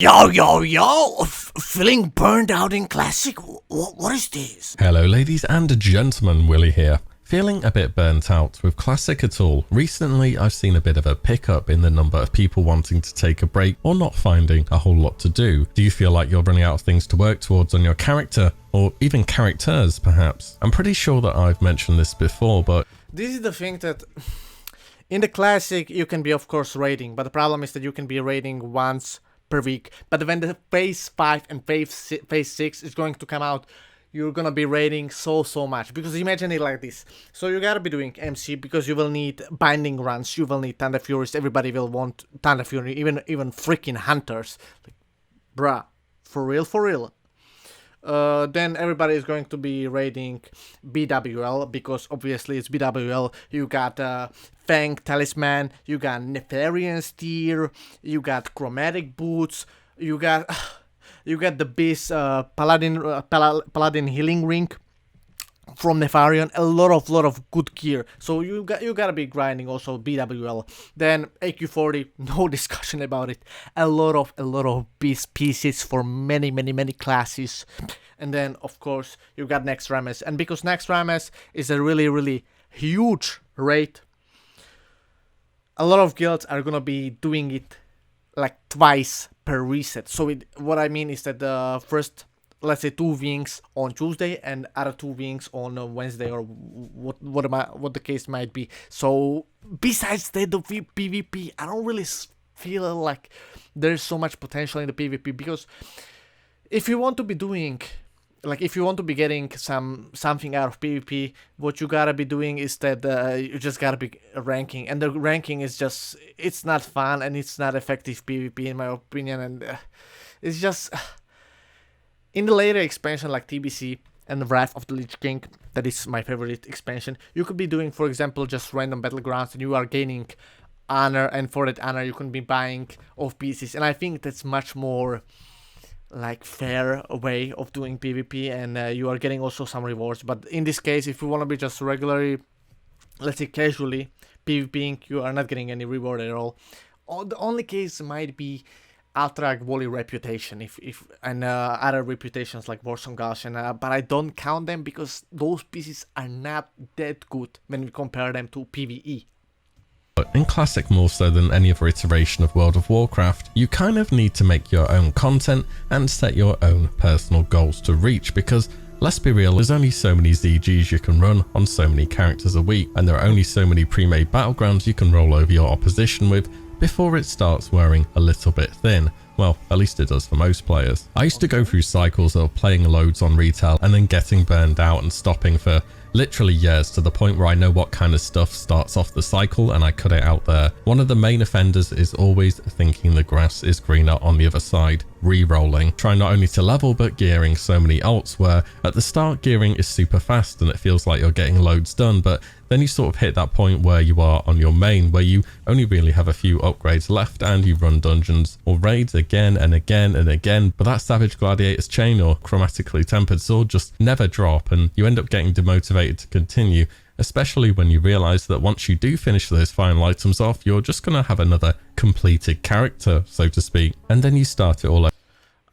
Yo, feeling burned out in Classic? What is this? Hello ladies and gentlemen, Willie here. Feeling a bit burnt out with Classic at all? Recently I've seen a bit of a pickup in the number of people wanting to take a break or not finding a whole lot to do. Do you feel like you're running out of things to work towards on your character, or even characters perhaps? I'm pretty sure that I've mentioned this before, but This is the thing that in the Classic you can be of course raiding, but the problem is that you can be raiding once per week. But when the phase 5 and phase 6 is going to come out, you're gonna be raiding so much, because imagine it like this. So you gotta be doing MC because you will need binding runs, you will need Thunder Furies, everybody will want Thunder Fury, even freaking hunters. Like, bruh, for real. Then everybody is going to be raiding BWL, because obviously it's BWL. You got Fang Talisman, you got Nefarian Steer, you got Chromatic Boots, you got the Beast Paladin Healing Ring from Nefarian, a lot of good gear. So you gotta be grinding also BWL. Then AQ40, no discussion about it. A lot of beast pieces for many classes. And then of course you got Next Rames, and because Next Rames is a really huge raid, a lot of guilds are gonna be doing it like twice per reset. So what I mean is that the first, let's say, 2 wings on Tuesday and other 2 wings on Wednesday, or what the case might be. So besides that, the PvP, I don't really feel like there's so much potential in the PvP, because if you want to be doing, like, if you want to be getting something out of PvP, what you gotta be doing is that you just gotta be ranking, and the ranking is just, it's not fun and it's not effective PvP in my opinion, and it's just in the later expansion like TBC and Wrath of the Lich King, that is my favorite expansion, you could be doing, for example, just random battlegrounds, and you are gaining honor, and for that honor you can be buying off pieces, and I think that's much more like fair way of doing PvP, and you are getting also some rewards. But in this case, if you want to be just regularly, let's say casually PvPing, you are not getting any reward at all. The only case might be Alterac WillE reputation, if and other reputations like Warsong Gaussian, but I don't count them because those pieces are not that good when we compare them to PvE. But in Classic, more so than any other iteration of World of Warcraft, you kind of need to make your own content and set your own personal goals to reach, because let's be real, there's only so many ZGs you can run on so many characters a week, and there are only so many pre-made battlegrounds you can roll over your opposition with before it starts wearing a little bit thin. Well, at least it does for most players. I used to go through cycles of playing loads on retail and then getting burned out and stopping for literally years, to the point where I know what kind of stuff starts off the cycle and I cut it out there. One of the main offenders is always thinking the grass is greener on the other side, re-rolling, trying not only to level but gearing so many alts, where at the start gearing is super fast and it feels like you're getting loads done, but then you sort of hit that point where you are on your main, where you only really have a few upgrades left and you run dungeons or raids again and again, but that Savage Gladiator's Chain or Chromatically Tempered Sword just never drop, and you end up getting demotivated to continue, especially when you realize that once you do finish those final items off, you're just gonna have another completed character, so to speak, and then you start it all over.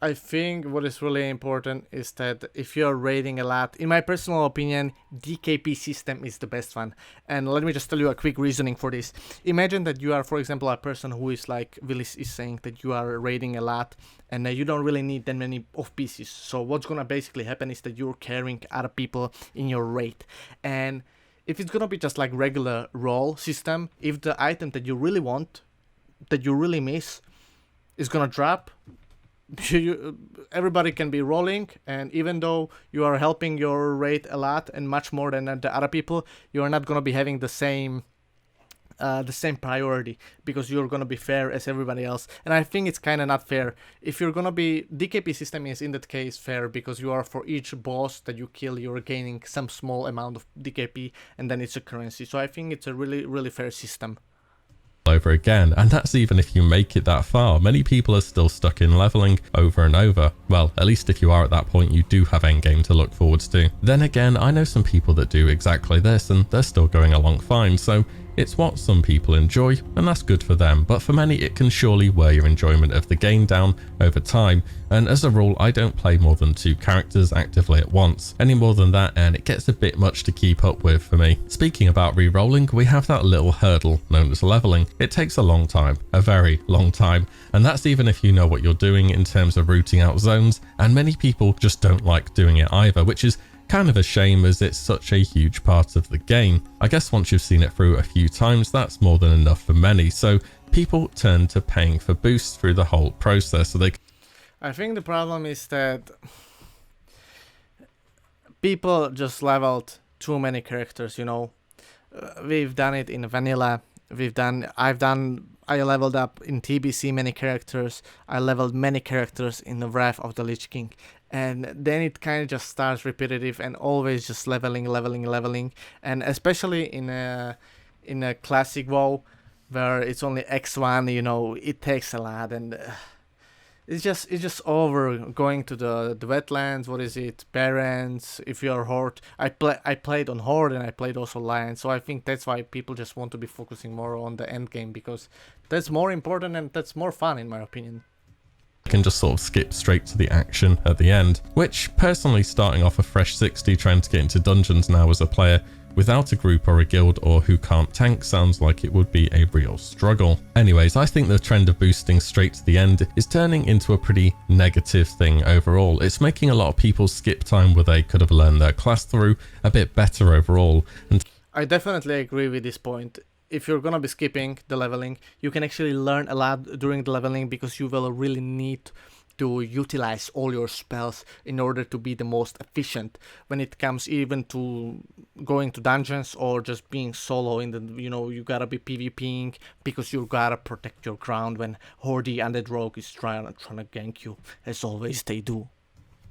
I think what is really important is that if you're raiding a lot, in my personal opinion, DKP system is the best one. And let me just tell you a quick reasoning for this. Imagine that you are, for example, a person who is like Willie is saying, that you are raiding a lot and you don't really need that many off pieces. So what's gonna basically happen is that you're carrying other people in your raid. And if it's gonna be just like regular roll system, if the item that you really want, that you really miss, is gonna drop, everybody can be rolling, and even though you are helping your raid a lot and much more than the other people, you are not going to be having the same priority, because you're going to be fair as everybody else. And I think it's kind of not fair. If you're going to be, DKP system is in that case fair, because you are, for each boss that you kill, you're gaining some small amount of DKP, and then it's a currency. So I think it's a really fair system over again, and that's even if you make it that far. Many people are still stuck in leveling over and over. Well, at least if you are at that point, you do have endgame to look forwards to. Then again, I know some people that do exactly this and they're still going along fine, so It's what some people enjoy, and that's good for them, but for many it can surely wear your enjoyment of the game down over time, and as a rule I don't play more than 2 characters actively at once. Any more than that and it gets a bit much to keep up with for me. Speaking about re-rolling, we have that little hurdle known as leveling. It takes a long time, a very long time, and that's even if you know what you're doing in terms of rooting out zones, and many people just don't like doing it either, which is kind of a shame as it's such a huge part of the game. I guess once you've seen it through a few times, that's more than enough for many, so people turn to paying for boosts through the whole process. So I think the problem is that people just leveled too many characters, you know. We've done it in vanilla. I leveled up in TBC many characters. I leveled many characters in the Wrath of the Lich King. And then it kind of just starts repetitive and always just leveling. And especially in a classic WoW where it's only X1, you know, it takes a lot, and it's just over going to the wetlands. What is it, Barrens? If you're Horde, I played on Horde and I played also Lion, so I think that's why people just want to be focusing more on the end game, because that's more important and that's more fun in my opinion. Can just sort of skip straight to the action at the end, which personally, starting off a fresh 60 trying to get into dungeons now as a player without a group or a guild or who can't tank sounds like it would be a real struggle. Anyways, I think the trend of boosting straight to the end is turning into a pretty negative thing overall. It's making a lot of people skip time where they could have learned their class through a bit better overall. And I definitely agree with this point. If you're gonna be skipping the leveling, you can actually learn a lot during the leveling, because you will really need to utilize all your spells in order to be the most efficient when it comes even to going to dungeons or just being solo in the, you know, you gotta be PvPing because you gotta protect your ground when Horde Undead Rogue is trying to gank you, as always they do.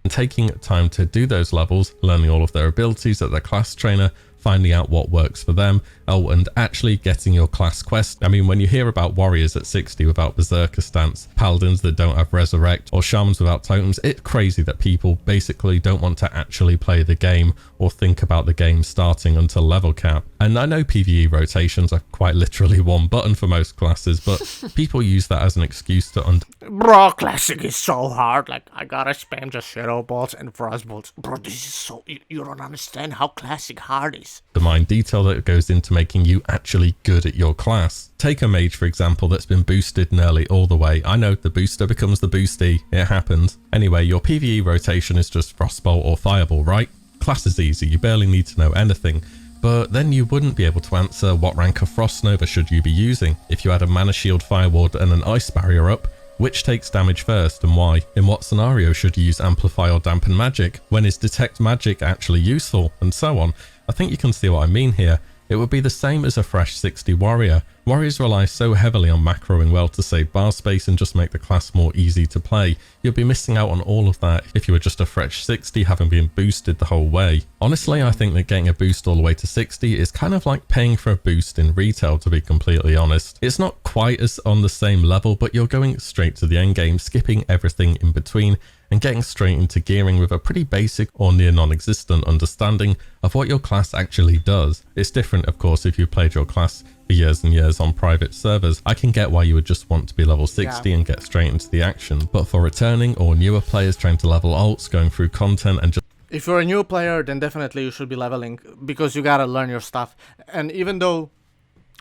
Taking time to do those levels, learning all of their abilities at their class trainer, finding out what works for them, and actually getting your class quest. I mean, when you hear about warriors at 60 without berserker stance, paladins that don't have resurrect, or shamans without totems, it's crazy that people basically don't want to actually play the game or think about the game starting until level cap. And I know PvE rotations are quite literally one button for most classes, but people use that as an excuse to Bro, classic is so hard, like I gotta spam just shadow bolts and frost bolts. Bro, this is so, you don't understand how classic hard is. The mind detail that goes into making you actually good at your class. Take a mage, for example, that's been boosted nearly all the way. I know the booster becomes the boosty, it happens. Anyway, your PvE rotation is just Frostbolt or Fireball, right? Class is easy, you barely need to know anything. But then you wouldn't be able to answer what rank of Frost Nova should you be using. If you had a Mana Shield, Fireward and an Ice Barrier up, which takes damage first and why? In what scenario should you use Amplify or Dampen Magic? When is Detect Magic actually useful? And so on. I think you can see what I mean here. It would be the same as a fresh 60 warrior. Warriors rely so heavily on macroing well to save bar space and just make the class more easy to play. You'll be missing out on all of that if you were just a fresh 60 having been boosted the whole way. Honestly, I think that getting a boost all the way to 60 is kind of like paying for a boost in retail, to be completely honest. It's not quite as on the same level, but you're going straight to the end game, skipping everything in between and getting straight into gearing with a pretty basic or near non-existent understanding of what your class actually does. It's different, of course, if you played your class for years and years on private servers. I can get why you would just want to be level 60 and get straight into the action, but for returning or newer players trying to level alts, going through content and just... If you're a new player, then definitely you should be leveling, because you gotta learn your stuff. And even though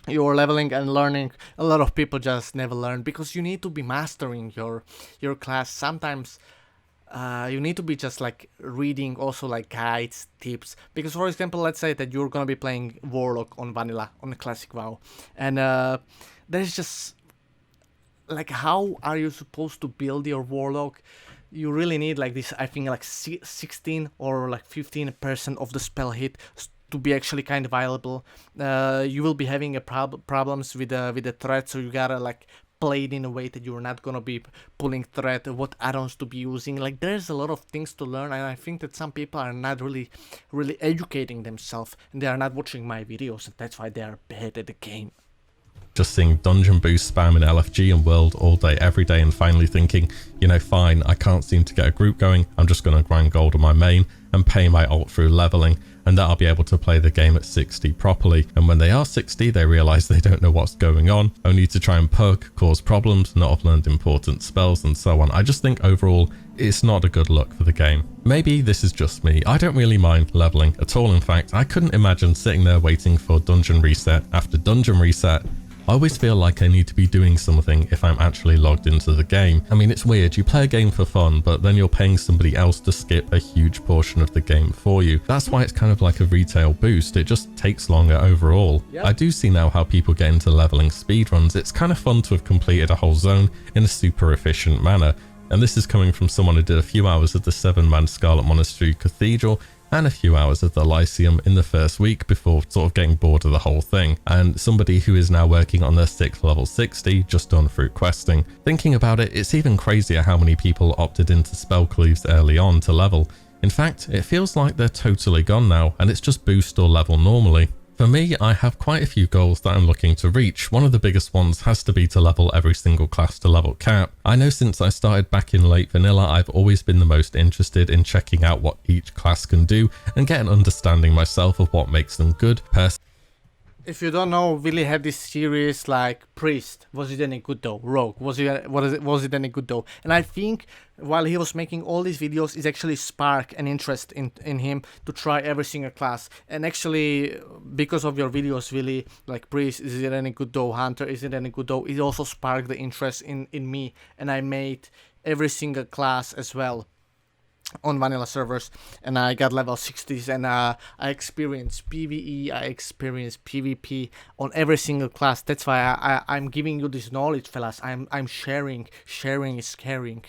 you're leveling and learning, a lot of people just never learn, because you need to be mastering your class. Sometimes you need to be just like reading also like guides, tips, because for example, let's say that you're gonna be playing Warlock on vanilla, on the classic WoW, and there's just like, how are you supposed to build your Warlock? You really need like this, I think like 16 or like 15% of the spell hit to be actually kind of viable. You will be having a problems with the threat, so you gotta like play it in a way that you're not gonna be pulling threat, what add-ons to be using. Like, there's a lot of things to learn, and I think that some people are not really educating themselves, and they are not watching my videos, and that's why they are bad at the game. Just seeing dungeon boost spam in LFG and World all day, every day, and finally thinking, you know, fine, I can't seem to get a group going, I'm just going to grind gold on my main and pay my alt through leveling. and that I'll be able to play the game at 60 properly. And when they are 60, they realize they don't know what's going on, only to try and perk, cause problems, not have learned important spells and so on. I just think overall, it's not a good look for the game. Maybe this is just me. I don't really mind leveling at all. In fact, I couldn't imagine sitting there waiting for dungeon reset after dungeon reset. I always feel like I need to be doing something if I'm actually logged into the game. I mean, it's weird. You play a game for fun, but then you're paying somebody else to skip a huge portion of the game for you. That's why it's kind of like a retail boost. It just takes longer overall. Yep. I do see now how people get into leveling speedruns. It's kind of fun to have completed a whole zone in a super efficient manner. And this is coming from someone who did a few hours of the 7-man Scarlet Monastery Cathedral and a few hours of the Lyceum in the first week before sort of getting bored of the whole thing, and somebody who is now working on their 6th level 60 just done through questing. Thinking about it, it's even crazier how many people opted into spell cleaves early on to level. In fact, it feels like they're totally gone now and it's just boost or level normally. For me, I have quite a few goals that I'm looking to reach. One of the biggest ones has to be to level every single class to level cap. I know since I started back in late vanilla, I've always been the most interested in checking out what each class can do and get an understanding myself of what makes them good. If you don't know, WillE had this series like Priest. Was it any good though? Rogue. Was it any good though? And I think while he was making all these videos, it actually sparked an interest in him to try every single class. And actually, because of your videos, WillE, like Priest, is it any good though? Hunter, is it any good though? It also sparked the interest in me, and I made every single class as well on vanilla servers, and I got level 60s, and I experienced PvE, I experienced PvP on every single class. That's why I'm giving you this knowledge, fellas. I'm sharing is caring.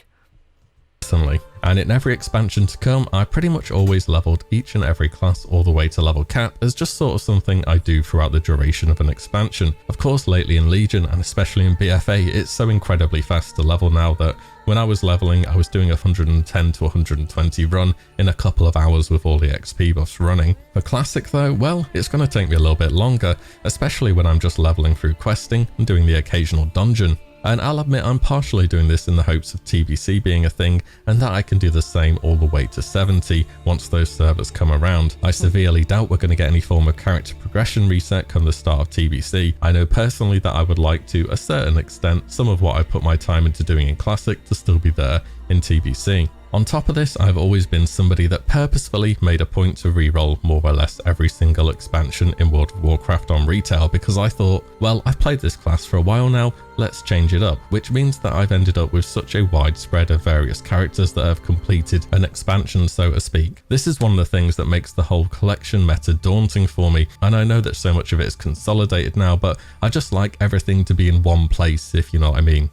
Personally, and in every expansion to come, I pretty much always leveled each and every class all the way to level cap as just sort of something I do throughout the duration of an expansion. Of course, lately in Legion and especially in BFA, it's so incredibly fast to level now that when I was leveling, I was doing a 110 to 120 run in a couple of hours with all the XP buffs running. For Classic though, well, it's going to take me a little bit longer, especially when I'm just leveling through questing and doing the occasional dungeon. And I'll admit I'm partially doing this in the hopes of TBC being a thing, and that I can do the same all the way to 70 once those servers come around. I severely doubt we're going to get any form of character progression reset come the start of TBC. I know personally that I would like to a certain extent some of what I put my time into doing in Classic to still be there in TBC. On top of this, I've always been somebody that purposefully made a point to reroll more or less every single expansion in World of Warcraft on retail because I thought, well, I've played this class for a while now, let's change it up, which means that I've ended up with such a wide spread of various characters that have completed an expansion, so to speak. This is one of the things that makes the whole collection meta daunting for me, and I know that so much of it is consolidated now, but I just like everything to be in one place, if you know what I mean.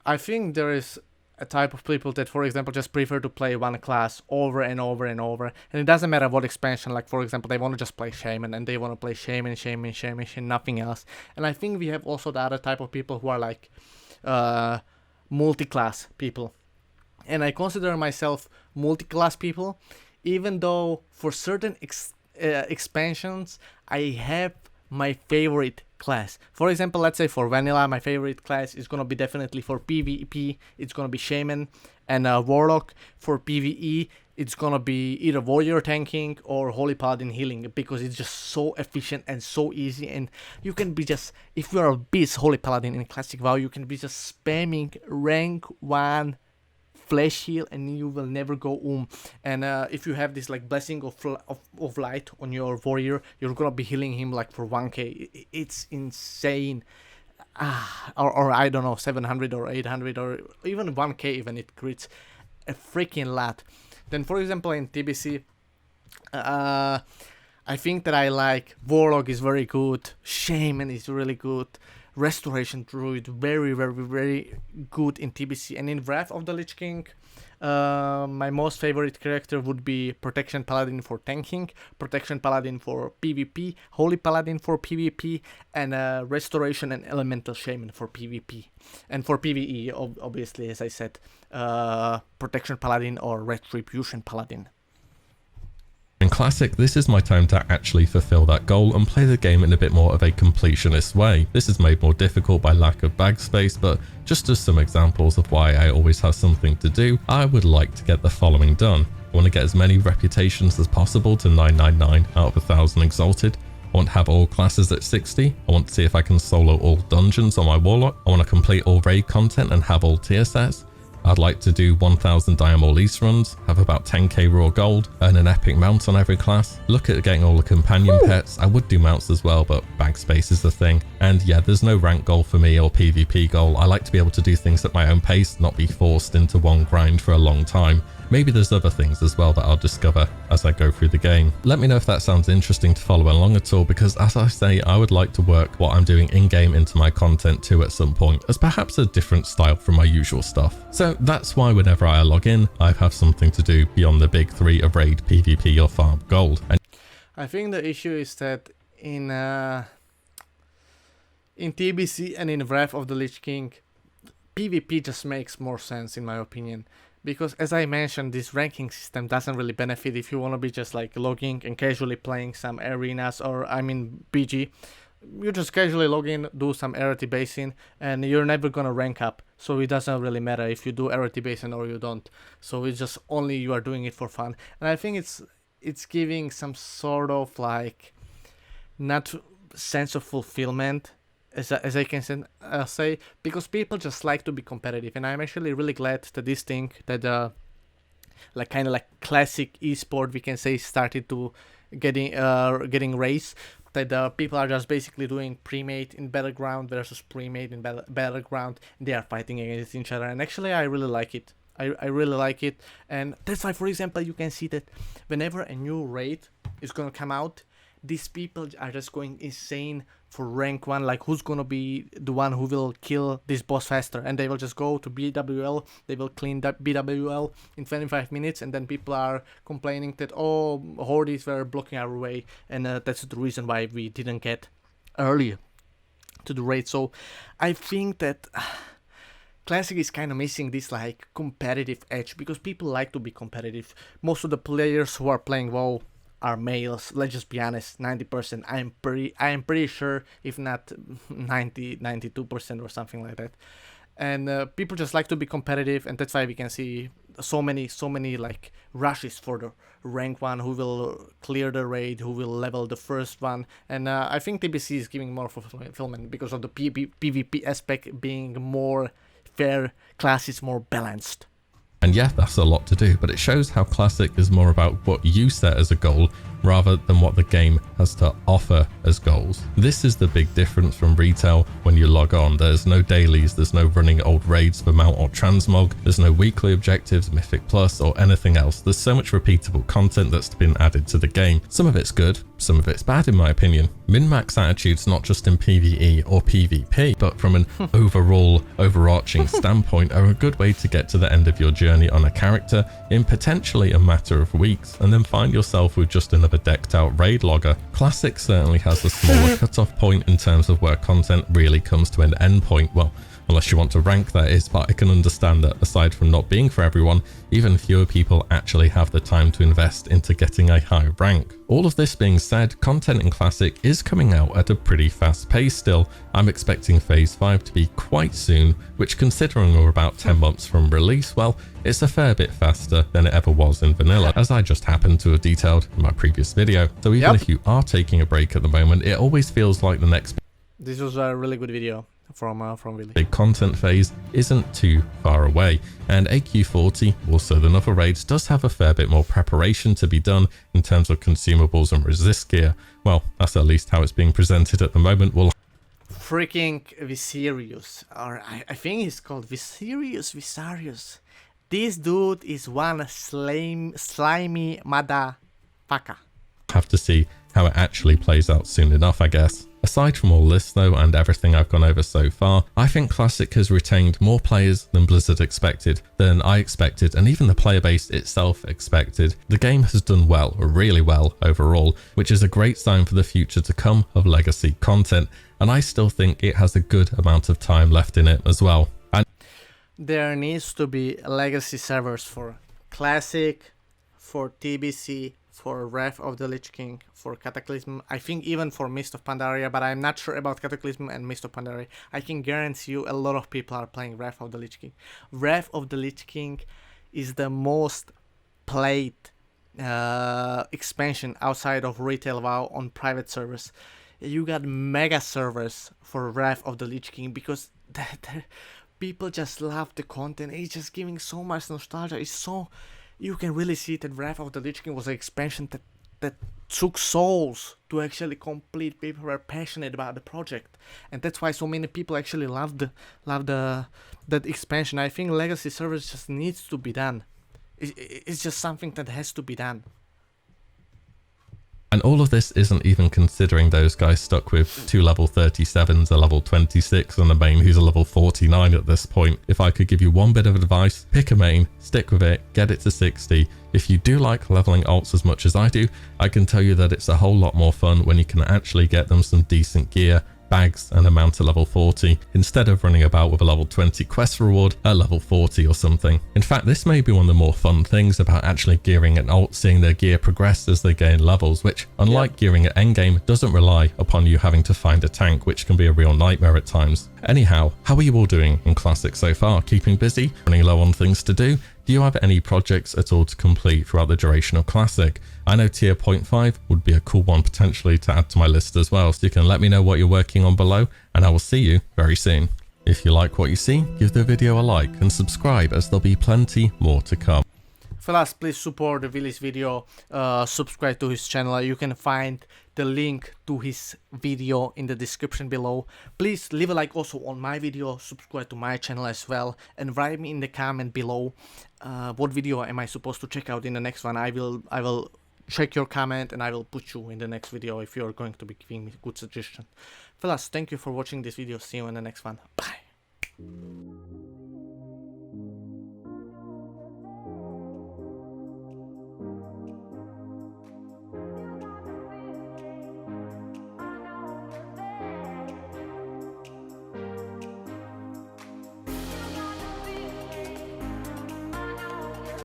I think there is a type of people that, for example, just prefer to play one class over and over and over, and it doesn't matter what expansion. Like, for example, they want to just play Shaman, and they want to play Shaman, nothing else. And I think we have also the other type of people who are like multi-class people, and I consider myself multi-class people, even though for certain expansions I have my favorite class. For example, let's say for vanilla, my favorite class is gonna be definitely for PvP, it's gonna be Shaman and Warlock. For PvE, it's gonna be either Warrior tanking or Holy Paladin healing, because it's just so efficient and so easy, and you can be just, if you're a beast Holy Paladin in Classic WoW, you can be just spamming rank 1 flash heal and you will never go and if you have this like blessing of light on your warrior, you're gonna be healing him like for 1k. It's insane. Or I don't know, 700 or 800 or even 1k, even it crits a freaking lot. Then for example in TBC, I think that I like Warlock is very good, Shaman is really good, Restoration Druid very, very, very good in TBC. And in Wrath of the Lich King, my most favorite character would be Protection Paladin for tanking, Protection Paladin for PvP, Holy Paladin for PvP, and Restoration and Elemental Shaman for PvP. And for PvE, obviously, as I said, Protection Paladin or Retribution Paladin. In Classic, this is my time to actually fulfill that goal and play the game in a bit more of a completionist way. This is made more difficult by lack of bag space, but just as some examples of why I always have something to do, I would like to get the following done. I want to get as many reputations as possible to 999 out of 1000 exalted. I want to have all classes at 60. I want to see if I can solo all dungeons on my warlock. I want to complete all raid content and have all tier sets. I'd like to do 1000 Diamond lease runs, have about 10k raw gold, earn an epic mount on every class, look at getting all the companion pets. I would do mounts as well, but bag space is the thing. And yeah, there's no rank goal for me or PvP goal. I like to be able to do things at my own pace, not be forced into one grind for a long time. Maybe there's other things as well that I'll discover as I go through the game. Let me know if that sounds interesting to follow along at all, because as I say, I would like to work what I'm doing in-game into my content too at some point, as perhaps a different style from my usual stuff. So that's why whenever I log in, I have something to do beyond the big three of raid, PvP or farm gold. And I think the issue is that in TBC and in Wrath of the Lich King, PvP just makes more sense in my opinion. Because as I mentioned, this ranking system doesn't really benefit if you want to be just like logging and casually playing some arenas, or I mean BG. You just casually log in, do some arity basing, and you're never gonna rank up. So it doesn't really matter if you do arity basing or you don't. So it's just only you are doing it for fun. And I think it's giving some sort of like not sense of fulfillment, as I can say, because people just like to be competitive, and I'm actually really glad that this thing, that like kind of like classic esport, we can say, started to getting raised. That people are just basically doing pre-made in Battleground versus pre-made in Battleground, and they are fighting against each other, and actually I really like it. I really like it, and that's why, for example, you can see that whenever a new raid is gonna come out, these people are just going insane for rank 1, like who's gonna be the one who will kill this boss faster, and they will just go to BWL, they will clean that BWL in 25 minutes, and then people are complaining that, oh, hordes were blocking our way, and that's the reason why we didn't get earlier to the raid. So I think that Classic is kind of missing this like competitive edge, because people like to be competitive. Most of the players who are playing WoW are males. Let's just be honest, 90%. I am pretty sure, if not 92% or something like that. And people just like to be competitive, and that's why we can see so many like rushes for the rank 1, who will clear the raid, who will level the first one. And I think TBC is giving more fulfillment because of the PvP aspect being more fair, classes more balanced. And yeah, that's a lot to do, but it shows how Classic is more about what you set as a goal rather than what the game has to offer as goals. This is the big difference from retail when you log on. There's no dailies, there's no running old raids for mount or transmog, there's no weekly objectives, Mythic Plus, or anything else. There's so much repeatable content that's been added to the game. Some of it's good, some of it's bad in my opinion. Min-max attitudes not just in PvE or PvP, but from an overarching standpoint, are a good way to get to the end of your journey on a character in potentially a matter of weeks, and then find yourself with just another decked out raid logger. Classic certainly has a smaller cutoff point in terms of where content really comes to an end point. Well, unless you want to rank, that is, but I can understand that aside from not being for everyone, even fewer people actually have the time to invest into getting a high rank. All of this being said, content in Classic is coming out at a pretty fast pace still. I'm expecting Phase 5 to be quite soon, which, considering we're about 10 months from release, well, it's a fair bit faster than it ever was in vanilla, as I just happened to have detailed in my previous video. So even if you are taking a break at the moment, it always feels like the next This was a really good video from WillE. big content phase isn't too far away, and AQ40, also the other raids, does have a fair bit more preparation to be done in terms of consumables and resist gear. Well, that's at least how it's being presented at the moment. We'll Freaking Viserius, or I think he's called Viserius. This dude is one slimy motherfucker. have to see how it actually plays out soon enough, I guess. Aside from all this though, and everything I've gone over so far, I think Classic has retained more players than Blizzard expected, than I expected, and even the player base itself expected. The game has done well, really well overall, which is a great sign for the future to come of legacy content, and I still think it has a good amount of time left in it as well. And there needs to be legacy servers for Classic, for TBC, for Wrath of the Lich King, for Cataclysm, I think even for Mist of Pandaria, but I'm not sure about Cataclysm and Mist of Pandaria. I can guarantee you a lot of people are playing Wrath of the Lich King. Wrath of the Lich King is the most played expansion outside of retail WoW on private servers. You got mega servers for Wrath of the Lich King because people just love the content. It's just giving so much nostalgia. It's so, you can really see that Wrath of the Lich King was an expansion that took souls to actually complete. People were passionate about the project, and that's why so many people actually love that expansion. I think legacy servers just needs to be done. It's just something that has to be done. And all of this isn't even considering those guys stuck with 2 level 37s, a level 26 and a main who's a level 49 at this point. If I could give you one bit of advice, pick a main, stick with it, get it to 60. If you do like leveling alts as much as I do, I can tell you that it's a whole lot more fun when you can actually get them some decent gear, bags and a mount to level 40 instead of running about with a level 20 quest reward at level 40 or something. In fact, this may be one of the more fun things about actually gearing an alt, seeing their gear progress as they gain levels, which unlike gearing at endgame doesn't rely upon you having to find a tank, which can be a real nightmare at times. Anyhow, how are you all doing in Classic so far? Keeping busy? Running low on things to do? Do you have any projects at all to complete throughout the duration of Classic? I know tier 0.5 would be a cool one potentially to add to my list as well, so you can let me know what you're working on below, and I will see you very soon. If you like what you see, give the video a like and subscribe, as there'll be plenty more to come. Fellas, please support the WillE's video, subscribe to his channel. You can find the link to his video in the description below. Please leave a like also on my video, subscribe to my channel as well, and write me in the comment below what video am I supposed to check out in the next one. I will check your comment and I will put you in the next video if you're going to be giving me good suggestion. Fellas, thank you for watching this video. See you in the next one. Bye.